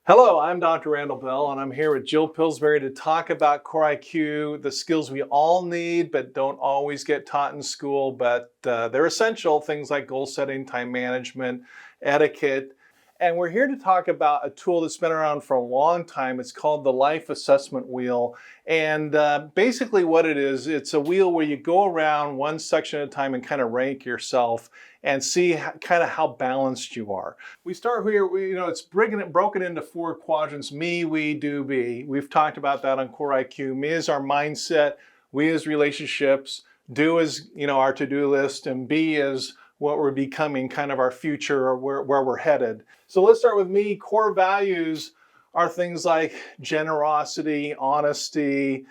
Hello, I'm Dr. Randall Bell, and I'm here with Jill Pillsbury to talk about core IQ, the skills we all need but don't always get taught in school, but they're essential, things like goal setting, time management, etiquette. And we're here to talk about a tool that's been around for a long time. It's called the Life Assessment Wheel. And basically what it is, it's a wheel where you go around one section at a time and kind of rank yourself and see kind of how balanced you are. We start here, it's broken into four quadrants: me, we, do, be. We've talked about that on core IQ. Me is our mindset, we is relationships, do is, our to-do list, and be is what we're becoming, kind of our future or where we're headed. So let's start with me. Core values are things like generosity, honesty,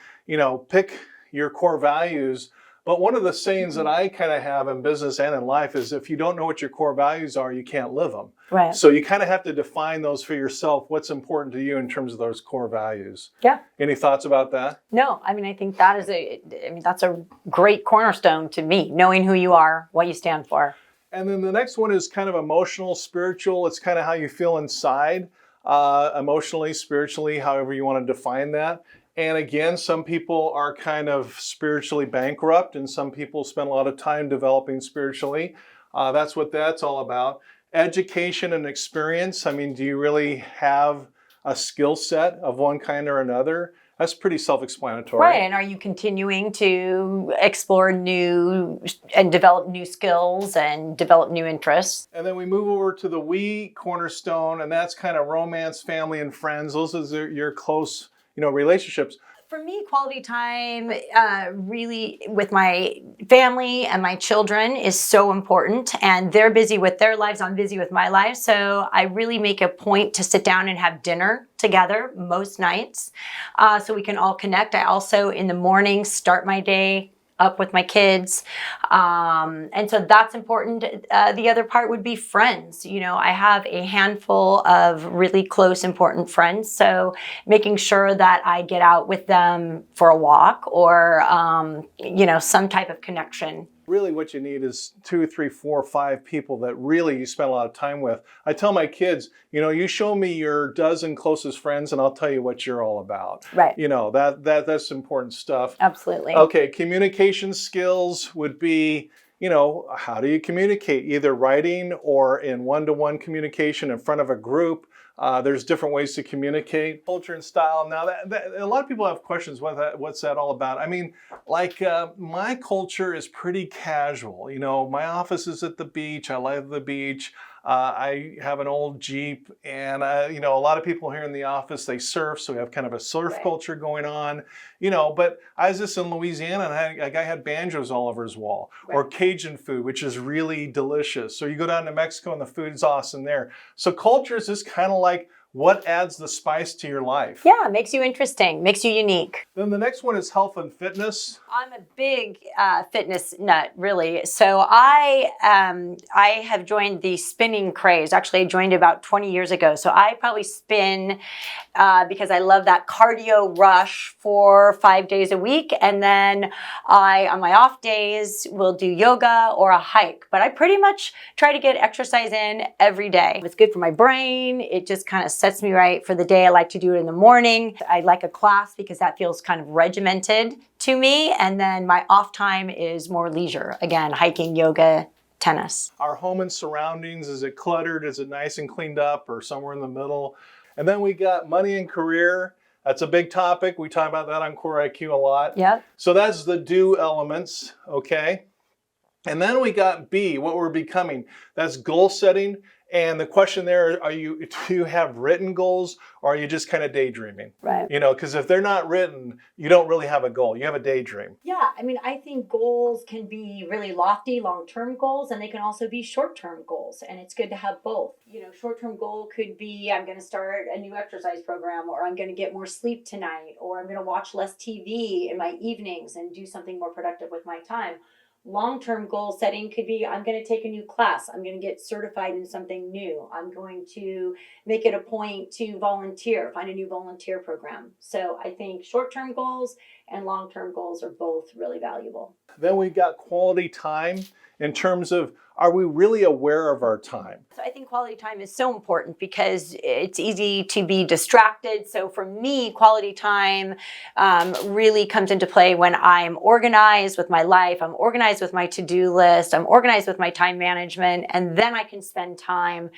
pick your core values. But one of the sayings that I kind of have in business and in life is if you don't know what your core values are, you can't live them. Right. So you kind of have to define those for yourself. What's important to you in terms of those core values? Yeah. Any thoughts about that? No, I think that's a great cornerstone to me, knowing who you are, what you stand for. And then the next one is kind of emotional, spiritual. It's kind of how you feel inside, emotionally, spiritually, however you want to define that. And again, some people are kind of spiritually bankrupt, and some people spend a lot of time developing spiritually. That's what that's all about. Education and experience. Do you really have a skill set of one kind or another? That's pretty self-explanatory. Right, and are you continuing to explore new and develop new skills and develop new interests? And then we move over to the we cornerstone, and that's kind of romance, family, and friends. Those are your close, relationships. For me, quality time really with my family and my children is so important, and they're busy with their lives. I'm busy with my life. So I really make a point to sit down and have dinner together most nights so we can all connect. I also, in the morning, start my day up with my kids. And so that's important. The other part would be friends. I have a handful of really close, important friends. So making sure that I get out with them for a walk or, some type of connection. Really what you need is 2, 3, 4, 5 people that really you spend a lot of time with. I tell my kids, you show me your dozen closest friends and I'll tell you what you're all about. Right. That's important stuff. Absolutely. Okay, communication skills would be, how do you communicate? Either writing or in one-to-one communication in front of a group. There's different ways to communicate. Culture and style. Now, that a lot of people have questions. What's that all about? My culture is pretty casual. My office is at the beach. I love the beach. I have an old Jeep, and a lot of people here in the office, they surf, so we have kind of a surf Right. culture going on. But I was just in Louisiana, and a guy had banjos all over his wall, Right. or Cajun food, which is really delicious. So you go down to Mexico, and the food's awesome there. So culture is just kind of like what adds the spice to your life. Yeah, makes you interesting, makes you unique. Then the next one is health and fitness. I'm a big fitness nut, really. So I have joined the spinning craze. Actually, I joined about 20 years ago. So I probably spin because I love that cardio rush 4 or 5 days a week. And then on my off days, will do yoga or a hike. But I pretty much try to get exercise in every day. It's good for my brain. It just kind of sets me right for the day. I like to do it in the morning. I like a class because that feels kind of regimented to me. And then my off time is more leisure. Again, hiking, yoga, tennis. Our home and surroundings, is it cluttered? Is it nice and cleaned up, or somewhere in the middle? And then we got money and career. That's a big topic. We talk about that on core IQ a lot. Yep. So that's the do elements, okay? And then we got B, what we're becoming. That's goal setting. And the question there, do you have written goals, or are you just kind of daydreaming? Right. Because if they're not written, you don't really have a goal. You have a daydream. Yeah, I think goals can be really lofty, long-term goals, and they can also be short-term goals. And it's good to have both. Short-term goal could be, I'm going to start a new exercise program, or I'm going to get more sleep tonight, or I'm going to watch less TV in my evenings and do something more productive with my time. Long-term goal setting could be, I'm going to take a new class. I'm going to get certified in something new. I'm going to make it a point to volunteer, find a new volunteer program. So I think short-term goals and long-term goals are both really valuable. Then we've got quality time in terms of, are we really aware of our time? So I think quality time is so important because it's easy to be distracted. So for me, quality time really comes into play when I'm organized with my life, I'm organized with my to-do list, I'm organized with my time management, and then I can spend time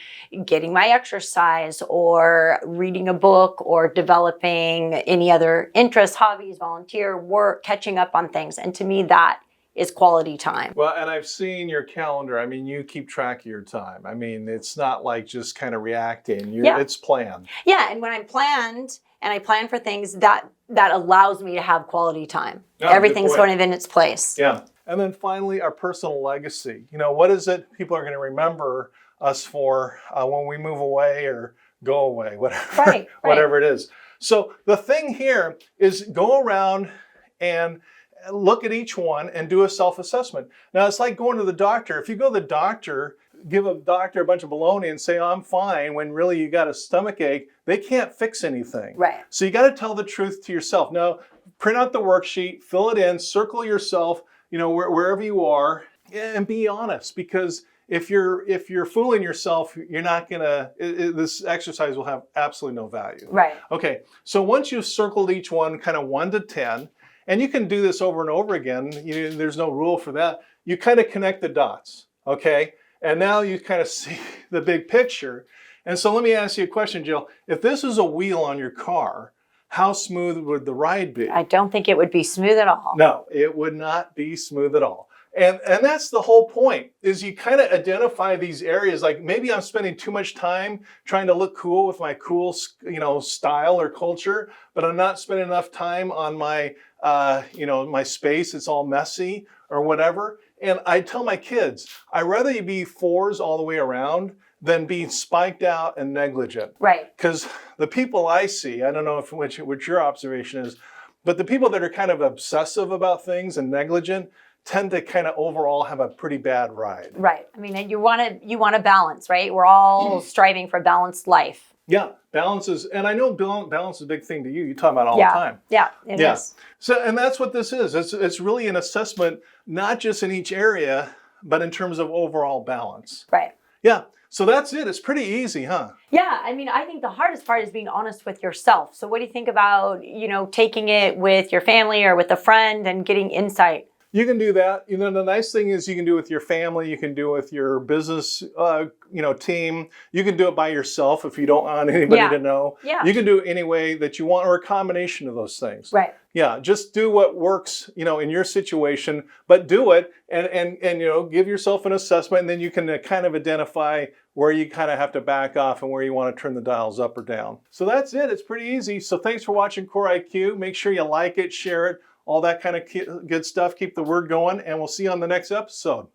getting my exercise or reading a book or developing any other interests, hobbies, volunteer work, catching up on things. And to me, that is quality time. Well, and I've seen your calendar. I mean, you keep track of your time. I mean, it's not like just kind of reacting. It's planned. Yeah, and when I'm planned and I plan for things, that allows me to have quality time. Yeah, everything's sort of in its place. Yeah. And then finally, our personal legacy. You know, what is it people are going to remember us for when we move away or go away, whatever, Right. whatever it is. So the thing here is go around and look at each one and do a self-assessment. Now, it's like going to the doctor. If you go to the doctor, give a doctor a bunch of baloney and say, oh, I'm fine, when really you got a stomach ache, they can't fix anything. Right. So you got to tell the truth to yourself. Now, print out the worksheet, fill it in, circle yourself, wherever you are, and be honest. Because if you're fooling yourself, you're not gonna. This exercise will have absolutely no value. Right. Okay. So once you've circled each one, kind of 1 to 10. And you can do this over and over again. There's no rule for that. You kind of connect the dots, okay? And now you kind of see the big picture. And so let me ask you a question, Jill. If this is a wheel on your car, how smooth would the ride be? I don't think it would be smooth at all. No, it would not be smooth at all. And that's the whole point, is you kind of identify these areas, like maybe I'm spending too much time trying to look cool with my cool, style or culture, but I'm not spending enough time on my, my space. It's all messy or whatever. And I tell my kids, I'd rather you be 4s all the way around than being spiked out and negligent. Right. Because the people I see, I don't know which your observation is, but the people that are kind of obsessive about things and negligent tend to kind of overall have a pretty bad ride. Right. I mean, you want to balance, right? We're all striving for a balanced life. Yeah, balance is, and I know balance is a big thing to you. You talk about it all the time. Yeah, it is. So, and that's what this is. It's really an assessment, not just in each area, but in terms of overall balance. Right. Yeah. So that's it. It's pretty easy, huh? Yeah. I mean, I think the hardest part is being honest with yourself. So what do you think about, taking it with your family or with a friend and getting insight? You can do that. The nice thing is you can do it with your family. You can do it with your business, team. You can do it by yourself if you don't want anybody to know. Yeah. You can do it any way that you want, or a combination of those things. Right. Yeah. Just do what works, in your situation, but do it and give yourself an assessment, and then you can kind of identify where you kind of have to back off and where you want to turn the dials up or down. So that's it. It's pretty easy. So thanks for watching Core IQ. Make sure you like it, share it, all that kind of good stuff. Keep the word going, and we'll see you on the next episode.